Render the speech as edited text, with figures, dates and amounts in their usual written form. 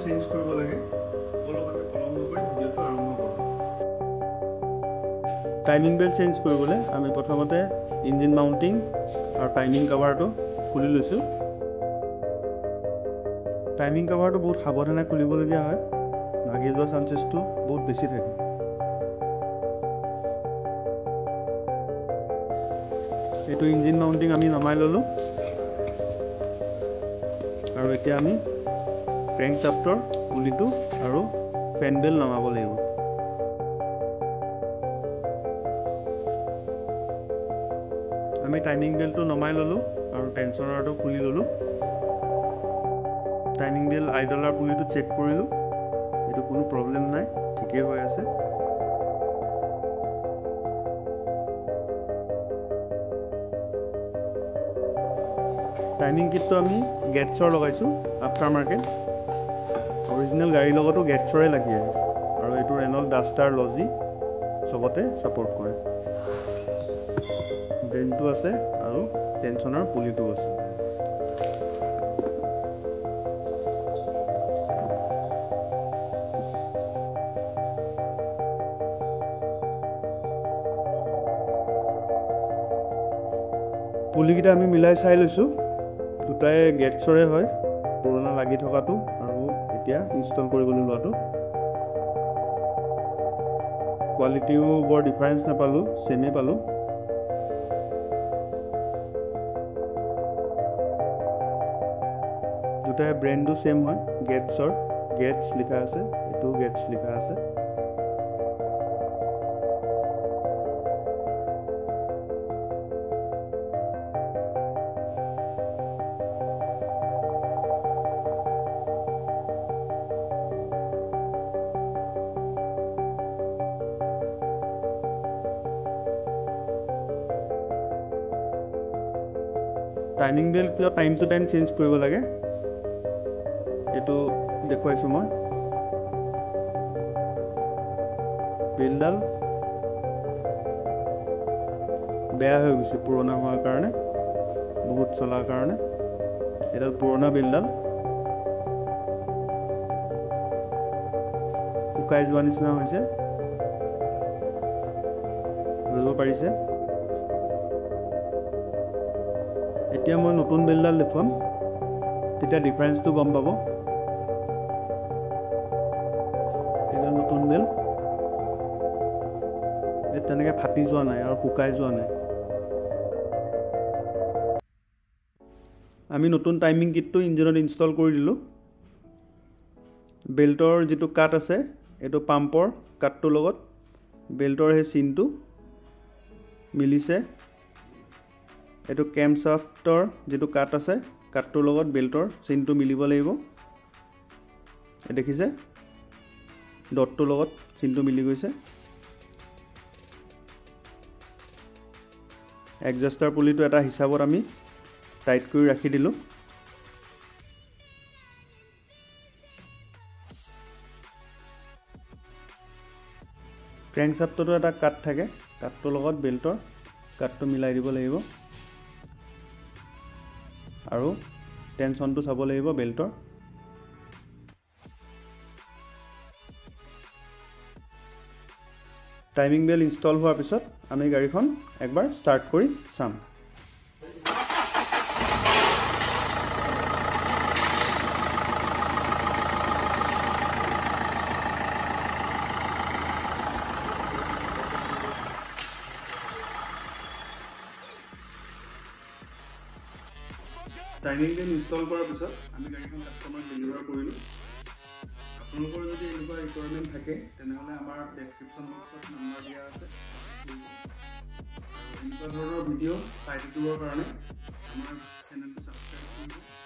change কৰিব লাগে অলপতে পলম নকৰি ভিডিঅ'টো আৰম্ভ কৰোঁ টাইমিং বেল্ট চেঞ্জ কৰিবলৈ আমি প্ৰথমতে ইঞ্জিন মাউণ্টিং আৰু টাইমিং কভাৰটো খুলি লৈছোঁ টাইমিং কভাৰটো বহুত সাৱধানে খুলিবলগীয়া হয় ভাগি যোৱা চান্সেছটো বহুত বেছি থাকে এইটো ইঞ্জিন মাউণ্টিং আমি নমাই ল'লোঁ আৰু এতিয়া আমি ক্ৰেংকশ্বাফ্টৰ পুলিটো আৰু ফেন বেল্ট নমাব লাগিব আমি টাইমিং বেল্টটো নমাই ল'লোঁ আৰু টেনশ্যনাৰটো খুলি ল'লোঁ টাইমিং বেল্ট আইডলাৰ পুলিটো চেক কৰিলোঁ এইটো কোনো প্ৰব্লেম নাই ঠিকেই হৈ আছে টাইমিং কিটটো আমি গেটছৰ লগাইছোঁ আফটাৰ মাৰ্কেট অৰিজিনেল গাড়ীৰ লগতো গেটছৰে লাগি আহে আৰু এইটো ৰেনল্ট ডাষ্টাৰ লজি চবতে ছাপোৰ্ট কৰে ব্ৰেইনটো আছে আৰু টেনশ্যনাৰ পুলিটো আছে পুলিকেইটা আমি মিলাই চাই লৈছোঁ দুটাই গেটছৰে হয় পুৰণা লাগি থকাটো আৰু এতিয়া ইনষ্টল কৰিবলৈ লোৱাটো কোৱালিটিও বৰ ডিফাৰেঞ্চ নাপালোঁ ছেমেই পালোঁ দুটাই ব্ৰেণ্ডটো ছেম হয় গেটছৰ গেটছ লিখা আছে এইটো গেটছ লিখা আছে টাইমিং বেল্ট কিয় টাইম টু টাইম চেঞ্জ কৰিব লাগে এইটো দেখুৱাইছোঁ মই বেল্টডাল বেয়া হৈ গৈছে পুৰণা হোৱাৰ কাৰণে বহুত চলাৰ কাৰণে এইডাল পুৰণা বেল্টডাল শুকাই যোৱা নিচিনা হৈছে ধৰিব পাৰিছে এতিয়া মই নতুন বেল্টডাল দেখুৱাম তেতিয়া ডিফাৰেঞ্চটো গম পাব এইডাল নতুন বেল্ট এই তেনেকৈ ফাটি যোৱা নাই আৰু শুকাই যোৱা নাই আমি নতুন টাইমিং কিটটো ইঞ্জিনত ইনষ্টল কৰি দিলোঁ বেল্টৰ যিটো কাট আছে এইটো পাম্পৰ কাটটোৰ লগত বেল্টৰ সেই চিনটো মিলিছে এইটো কেম্পশ্বাফ্টৰ যিটো কাট আছে কাটটোৰ লগত বেল্টৰ চিনটো মিলিব লাগিব দেখিছে ডটটোৰ লগত চিনটো মিলি গৈছে এডজাষ্টাৰ পুলিটো এটা হিচাপত আমি টাইট কৰি ৰাখি দিলোঁ ক্ৰেংকশ্বাফ্টতো এটা কাট থাকে কাটটোৰ লগত বেল্টৰ কাটটো মিলাই দিব লাগিব আৰু টেনশ্যনটো চাব লাগিব বেল্টৰ টাইমিং বেল্ট ইনষ্টল হোৱাৰ পিছত আমি গাড়ীখন একবাৰ ষ্টাৰ্ট কৰি চাম টাইমিং বেল্ট ইনষ্টল কৰাৰ পিছত আমি গাড়ীখন কাষ্টমাৰক ডেলিভাৰ কৰিলোঁ আপোনালোকৰ যদি এনেকুৱা ৰিকুৱাৰমেণ্ট থাকে তেনেহ'লে আমাৰ ডেছক্ৰিপশ্যন বক্সত নম্বৰ দিয়া আছে এনেকুৱা ধৰণৰ ভিডিঅ' চাই থাকিবৰ কাৰণে আমাৰ চেনেলটো ছাবস্ক্ৰাইব কৰিব